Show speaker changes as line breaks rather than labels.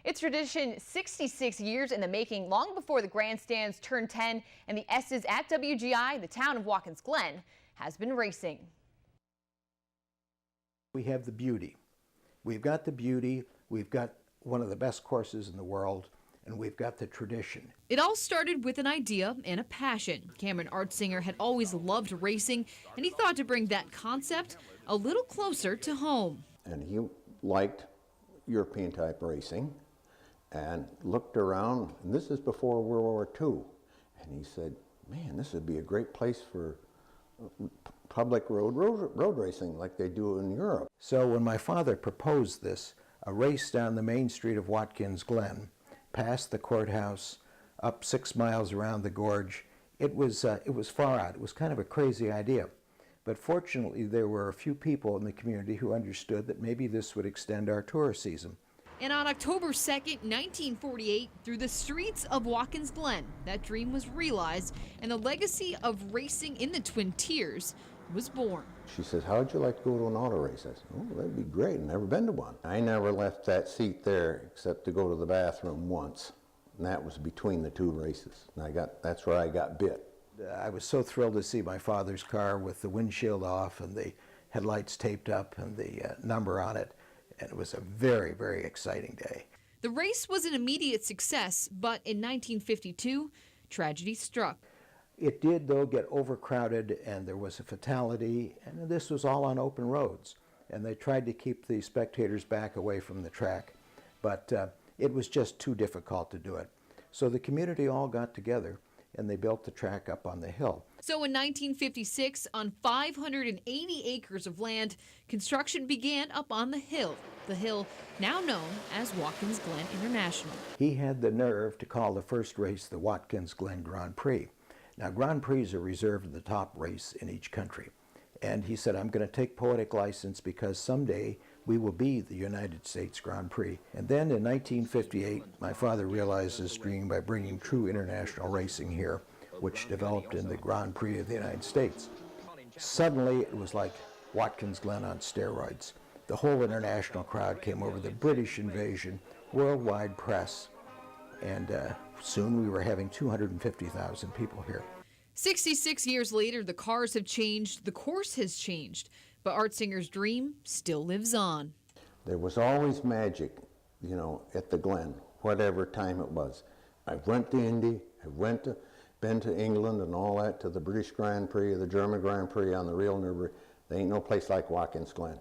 It's tradition 66 years in the making, long before the grandstands turned 10 and the S's at WGI, the town of Watkins Glen, has been racing.
We have the beauty. We've got the beauty, we've got one of the best courses in the world, and we've got the tradition.
It all started with an idea and a passion. Cameron Artsinger had always loved racing, and he thought to bring that concept a little closer to home.
And he liked European type racing and looked around, and this is before World War II, and he said, man, this would be a great place for public road racing like they do in Europe.
So when my father proposed this, a race down the main street of Watkins Glen, past the courthouse, up 6 miles around the gorge, it was far out. It was kind of a crazy idea. But fortunately, there were a few people in the community who understood that maybe this would extend our tourist season.
And on October 2nd, 1948, through the streets of Watkins Glen, that dream was realized and the legacy of racing in the Twin Tiers was born.
She says, how'd you like to go to an auto race? I said, oh, that'd be great. I've never been to one. I never left that seat there except to go to the bathroom once, and that was between the two races. And that's where I got bit.
I was so thrilled to see my father's car with the windshield off and the headlights taped up and the number on it. And it was a very, very exciting day.
The race was an immediate success, but in 1952, tragedy struck.
It did, though, get overcrowded, and there was a fatality, and this was all on open roads. And they tried to keep the spectators back away from the track, but it was just too difficult to do it. So the community all got together, and they built the track up on the hill.
So in 1956, on 580 acres of land, construction began up on the hill now known as Watkins Glen International.
He had the nerve to call the first race the Watkins Glen Grand Prix. Now, Grand Prix are reserved to the top race in each country. And he said, I'm going to take poetic license because someday we will be the United States Grand Prix. And then in 1958, my father realized his dream by bringing true international racing here, which developed in the Grand Prix of the United States. Suddenly, it was like Watkins Glen on steroids. The whole international crowd came over, the British invasion, worldwide press, and soon we were having 250,000 people here.
66 years later, the cars have changed, the course has changed, but Artsinger's dream still lives on.
There was always magic, at the Glen, whatever time it was. I went to Indy, been to England and all that, to the British Grand Prix, the German Grand Prix on the Real River. There ain't no place like Watkins Glen.